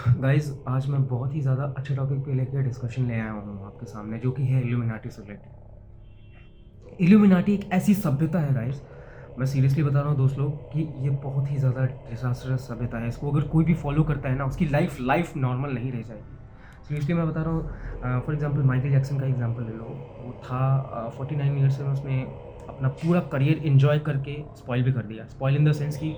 Guys आज मैं बहुत ही ज़्यादा अच्छे टॉपिक पे लेकर डिस्कशन ले आया हूँ आपके सामने, जो कि है इल्यूमिनाटी से रिलेटेड। इल्यूमिनाटी एक ऐसी सभ्यता है गाइस, मैं सीरियसली बता रहा हूँ दोस्त लोग, कि ये बहुत ही ज़्यादा डिजास्टरस सभ्यता है। इसको अगर कोई भी फॉलो करता है ना, उसकी लाइफ नॉर्मल नहीं रह जाएगी। सीरियसली मैं बता रहा हूँ। फॉर एग्जांपल माइकल जैक्सन का एग्जांपल ले लो। वो था 49 ईयर्स में, उसने अपना पूरा करियर इन्जॉय करके स्पॉइल भी कर दिया। स्पॉइल इन द सेंस कि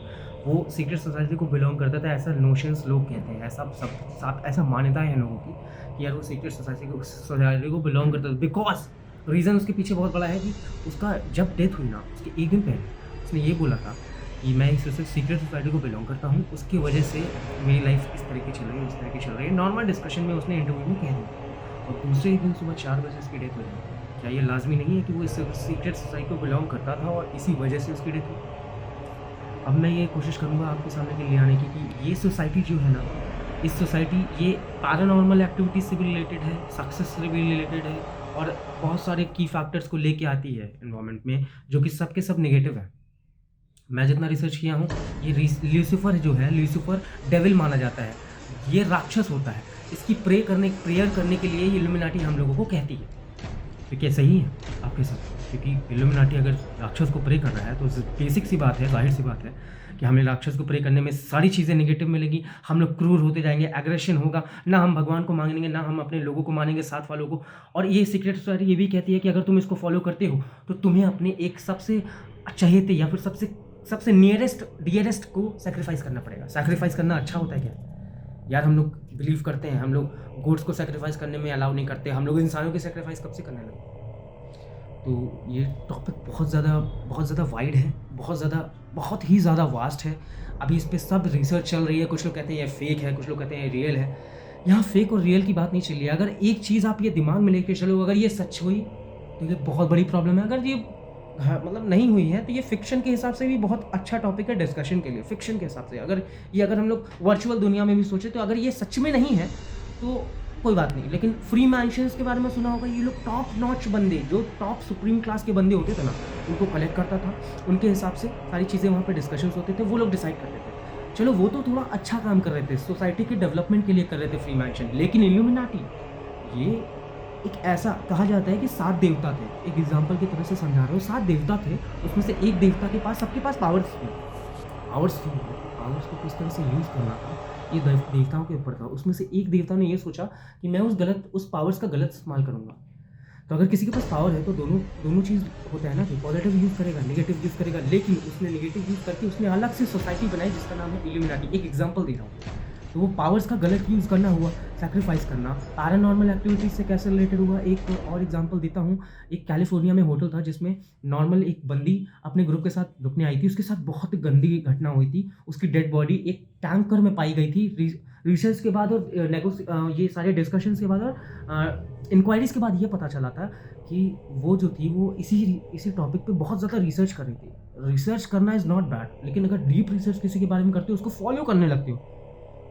वो सीक्रेट सोसाइटी को बिलोंग करता था, ऐसा नोशंस लोग कहते हैं, ऐसा मान्यता है लोगों की कि यार वो सीक्रेट सोसाइटी को बिलोंग करता था। बिकॉज रीज़न उसके पीछे बहुत बड़ा है कि उसका जब डेथ हुई ना, उसके एक दिन पहले उसने ये बोला था कि मैं इस सीक्रेट सोसाइटी को बिलोंग करता हूँ, उसकी वजह से मेरी लाइफ इस तरह की चल रही है, इस तरह की चल रही है। नॉर्मल डिस्कशन में उसने इंटरव्यू में कह दिया, और दूसरे ही दिन सुबह 4 बजे उसकी डेथ हो जाती है। क्या ये लाजमी नहीं है कि वो इस सीक्रेट सोसाइटी को बिलोंग करता था और इसी वजह से उसकी डेथ हुई? अब मैं ये कोशिश करूँगा आपके सामने के ले आने की कि ये सोसाइटी जो है ना, इस सोसाइटी ये पैरानॉर्मल एक्टिविटीज़ से भी रिलेटेड है, सक्सेस से भी रिलेटेड है, और बहुत सारे की फैक्टर्स को लेके आती है एनवायरनमेंट में, जो कि सब के सब नेगेटिव है। मैं जितना रिसर्च किया हूँ, ये ल्यूसीफर जो है, ल्यूसीफर डेविल माना जाता है, ये राक्षस होता है। इसकी प्रेयर करने के लिए ये इल्यूमिनाटी हम लोगों को कहती है। तो क्या सही है आपके साथ? क्योंकि इल्यूमिनाटी अगर राक्षस को प्रे कर रहा है, तो बेसिक सी बात है, जाहिर सी बात है कि हमें राक्षस को प्रे करने में सारी चीज़ें नेगेटिव मिलेगी। हम लोग क्रूर होते जाएंगे, एग्रेशन होगा, ना हम भगवान को मांगेंगे, ना हम अपने लोगों को मानेंगे, साथ वालों को। और ये सीक्रेट सोसाइटी ये भी कहती है कि अगर तुम इसको फॉलो करते हो, तो तुम्हें अपने एक सबसे चहेते या फिर सबसे सबसे नियरेस्ट डियरेस्ट को सेक्रीफाइस करना पड़ेगा। सेक्रीफाइस करना अच्छा होता है क्या यार? हम लोग बिलीव करते हैं, हम लोग गोड्स को सेक्रीफाइस करने में अलाउ नहीं करते, हम लोग इंसानों की सेक्रीफाइस कब से करने लगे? तो ये टॉपिक बहुत ज़्यादा वाइड है, बहुत ही ज़्यादा वास्ट है। अभी इस पे सब रिसर्च चल रही है। कुछ लोग कहते हैं ये फेक है, कुछ लोग कहते हैं ये रियल है। यहाँ फेक और रियल की बात नहीं चल रही है। अगर एक चीज़ आप ये दिमाग में लेके चलो, अगर ये सच हुई तो ये बहुत बड़ी प्रॉब्लम है। अगर ये मतलब नहीं हुई है, तो ये फिक्शन के हिसाब से भी बहुत अच्छा टॉपिक है डिस्कशन के लिए। फिक्शन के हिसाब से अगर हम लोग वर्चुअल दुनिया में भी सोचे, तो अगर ये सच में नहीं है तो कोई बात नहीं। लेकिन फ्री मैंशंस के बारे में सुना होगा। ये लोग टॉप नॉच बंदे, जो टॉप सुप्रीम क्लास के बंदे होते थे ना, उनको कलेक्ट करता था, उनके हिसाब से सारी चीज़ें वहाँ पे डिस्कशंस होते थे, वो लोग डिसाइड करते थे। चलो वो तो थोड़ा अच्छा काम कर रहे थे, सोसाइटी के डेवलपमेंट के लिए कर रहे थे फ्री मैंशन। लेकिन इल्यूमिनाटी, ये एक ऐसा कहा जाता है कि 7 देवता थे। एक एग्जाम्पल की तरह से समझा रहा हूँ। 7 देवता थे, उसमें से एक देवता के पास, सबके पास पावर्स थी। पावर्स को किस तरह से यूज़ करना था, ये देवताओं के ऊपर था। उसमें से एक देवता ने ये सोचा कि मैं उस पावर्स का गलत इस्तेमाल करूँगा। तो अगर किसी के पास पावर है, तो दोनों चीज़ होता है ना, कि पॉजिटिव यूज़ करेगा, नेगेटिव यूज़ करेगा। लेकिन उसने नेगेटिव यूज़ करके उसने अलग से सोसाइटी बनाई, जिसका नाम है इल्यूमिनाटी। एक एग्जाम्पल दे रहा हूँ। तो वो पावर्स का गलत यूज़ करना हुआ, सैक्रिफाइस करना। पैरानॉर्मल एक्टिविटीज़ से कैसे रिलेटेड हुआ, एक और एग्जांपल देता हूँ। एक कैलिफोर्निया में होटल था, जिसमें नॉर्मल एक बंदी अपने ग्रुप के साथ रुकने आई थी। उसके साथ बहुत गंदी घटना हुई थी। उसकी डेड बॉडी एक टैंकर में पाई गई थी। रिसर्च के बाद और ये सारे डिस्कशंस के बाद और इंक्वायरीज के बाद ये पता चला था कि वो जो थी, वो इसी टॉपिक पे बहुत ज़्यादा रिसर्च कर रही थी। रिसर्च करना इज़ नॉट बैड, लेकिन अगर डीप रिसर्च किसी के बारे में करते हो, उसको फॉलो करने लगते हो,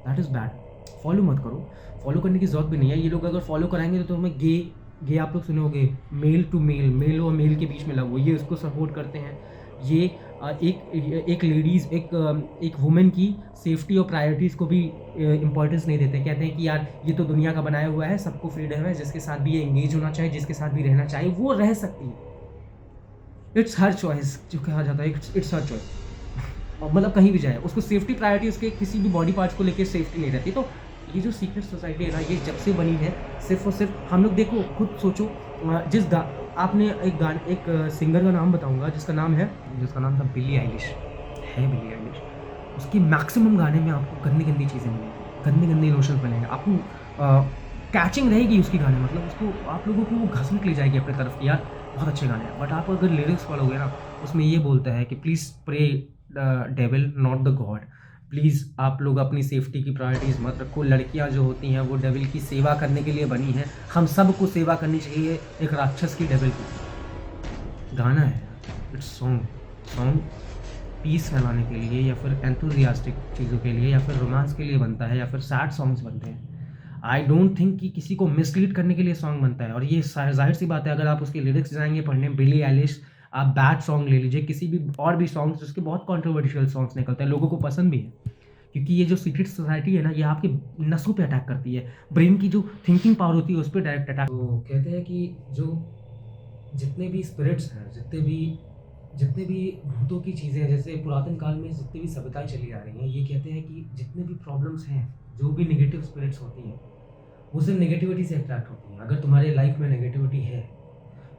दैट इज़ बैड। फॉलो मत करो। फॉलो करने की ज़रूरत भी नहीं है। ये लोग अगर फॉलो कराएंगे तो तुम्हें गे आप लोग सुने होंगे, मेल टू मेल, मेल और मेल के बीच में लव, ये उसको सपोर्ट करते हैं। ये एक लेडीज़, एक वुमेन की सेफ्टी और प्रायोरिटीज़ को भी इम्पोर्टेंस नहीं देते। कहते हैं कि यार ये तो दुनिया का बनाया हुआ है, सबको फ्रीडम है, जिसके साथ भी ये एंगेज होना चाहे, जिसके साथ भी रहना चाहे, वो रह सकती है। इट्स हर चॉइस, जो कहा जाता है, इट्स हर चॉइस। और मतलब कहीं भी जाए, उसको सेफ्टी प्रायोरिटी, उसके किसी भी बॉडी पार्ट्स को लेकर सेफ्टी नहीं रहती। तो ये जो सीक्रेट सोसाइटी है ना, ये जब से बनी है, सिर्फ और सिर्फ हम लोग देखो, खुद सोचो। आपने एक सिंगर का नाम बताऊंगा, जिसका नाम था बिली आइलिश। Billie Eilish. उसकी मैक्सिमम गाने में आपको गंदी गंदी चीज़ें मिलेंगी, गंदे गंदे इमोशंस मिलेंगे आपको। कैचिंग रहेगी उसकी गाने, मतलब उसको आप लोगों को वो घसीट ले जाएगी अपने तरफ की, यार बहुत अच्छे गाने हैं। बट आप अगर लिरिक्स पढ़ोगे ना, उसमें ये बोलता है कि please pray the devil not the God. Please आप लोग अपनी सेफ्टी की प्रायोरिटीज़ मत रखो। लड़कियां जो होती हैं, वो डेविल की सेवा करने के लिए बनी हैं। हम सबको सेवा करनी चाहिए, एक राक्षस की डेविल की। गाना है, इट्स सॉन्ग पीस फैलाने के लिए, या फिर एंथुजियास्टिक चीज़ों के लिए, या फिर रोमांस के लिए बनता है, या फिर सैड सॉन्ग्स बनते हैं। आई डोंट थिंक कि किसी को मिसलीड करने के लिए सॉन्ग बनता है। और ये जाहिर सी बात है, अगर आप उसके लिरिक्स जाएंगे पढ़ने, बिली एलिश, आप बैड सॉन्ग ले लीजिए, किसी भी और भी सॉन्ग्स, जिसके बहुत कॉन्ट्रोवर्शियल सॉन्ग्स निकलते हैं, लोगों को पसंद भी है, क्योंकि ये जो सीक्रेट सोसाइटी है ना, ये आपके नसों पे अटैक करती है, ब्रेन की जो थिंकिंग पावर होती है उस पर डायरेक्ट अटैक। तो कहते हैं कि जो जितने भी स्पिरिट्स हैं, जितने भी भूतों की चीज़ें हैं, जैसे पुरातन काल में जितनी भी सभ्यताएं चली आ रही हैं, ये कहते हैं कि जितने भी प्रॉब्लम्स हैं, जो भी नेगेटिव स्पिरिट्स होती हैं, वो सिर्फ नेगेटिविटी से अट्रैक्ट होती हैं। अगर तुम्हारे लाइफ में नेगेटिविटी है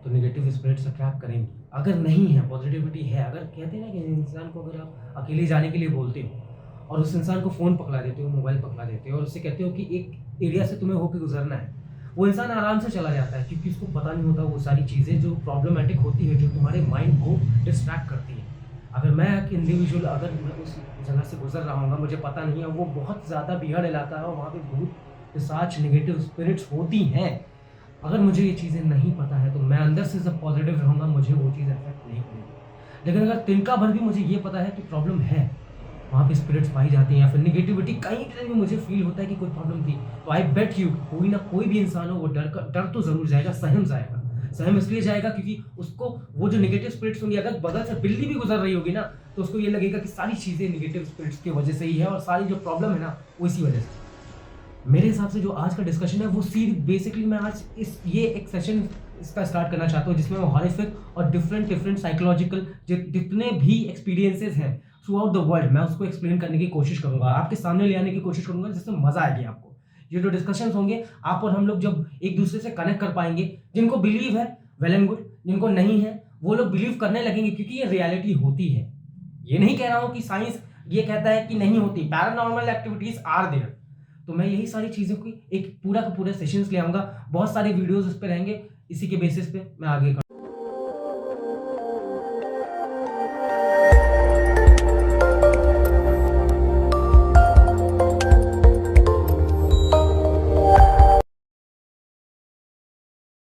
तो नेगेटिव स्पिरिट्स अट्रैक्ट करेंगी। अगर नहीं है, पॉजिटिविटी है, अगर कहते हैं ना कि इंसान को अगर आप अकेले जाने के लिए बोलते हो और उस इंसान को फ़ोन पकड़ा देते हो, मोबाइल पकड़ा देते हो और उससे कहते हो कि एक एरिया से तुम्हें होकर गुजरना है, वो इंसान आराम से चला जाता है, क्योंकि उसको पता नहीं होता वो सारी चीज़ें जो प्रॉब्लमेटिक होती है, जो तुम्हारे माइंड को डिस्ट्रैक्ट करती है। अगर मैं एक इंडिविजुअल, अगर मैं उस जगह से गुजर रहा हूँ, मुझे पता नहीं है, वो बहुत ज़्यादा बिगड़ इलाका है और वहाँ पे भूत पिशाच नेगेटिव स्पिरिट्स होती हैं, अगर मुझे ये चीज़ें नहीं पता है तो मैं अंदर से जब पॉजिटिव रहूँगा, मुझे वो चीज़ अफेक्ट नहीं करेगी। लेकिन अगर तिनका भर भी मुझे ये पता है कि प्रॉब्लम है, वहाँ पे स्पिरिट्स पाई जाती हैं या फिर नेगेटिविटी कहीं टाइम में मुझे फील होता है कि कोई प्रॉब्लम थी, तो आई बेट यू कोई ना कोई भी इंसान हो, वो डर तो ज़रूर जाएगा, सहम जाएगा। सहम इसलिए जाएगा क्योंकि उसको वो जो नेगेटिव स्पिरिट्स होंगी, अगर बगल से बिल्ली भी गुजर रही होगी ना, तो उसको ये लगेगा कि सारी चीज़ें नेगेटिव स्पिरिट्स की वजह से ही है और सारी जो प्रॉब्लम है ना, वो इसी वजह से। मेरे हिसाब से जो आज का डिस्कशन है वो बेसिकली मैं आज ये एक सेशन इसका स्टार्ट करना चाहता हूँ, जिसमें मैं हॉरिफिक और डिफरेंट साइकोलॉजिकल जितने भी एक्सपीरियंसेस हैं थ्रू आउट द वर्ल्ड, मैं उसको एक्सप्लेन करने की कोशिश करूंगा, आपके सामने ले आने की कोशिश करूंगा, जिससे मजा आएगी आपको। ये जो डिस्कशंस होंगे, आप और हम लोग जब एक दूसरे से कनेक्ट कर पाएंगे, जिनको बिलीव है वेल एंड गुड, जिनको नहीं है वो लोग बिलीव करने लगेंगे, क्योंकि ये रियलिटी होती है। ये नहीं कह रहा हूँ कि साइंस ये कहता है कि नहीं होती, पैरानॉर्मल एक्टिविटीज आर देयर। तो मैं यही सारी चीज़ों की एक पूरा का पूरा सेशंस ले आऊँगा, बहुत सारे वीडियोस उस पे रहेंगे, इसी के बेसिस पे मैं आगे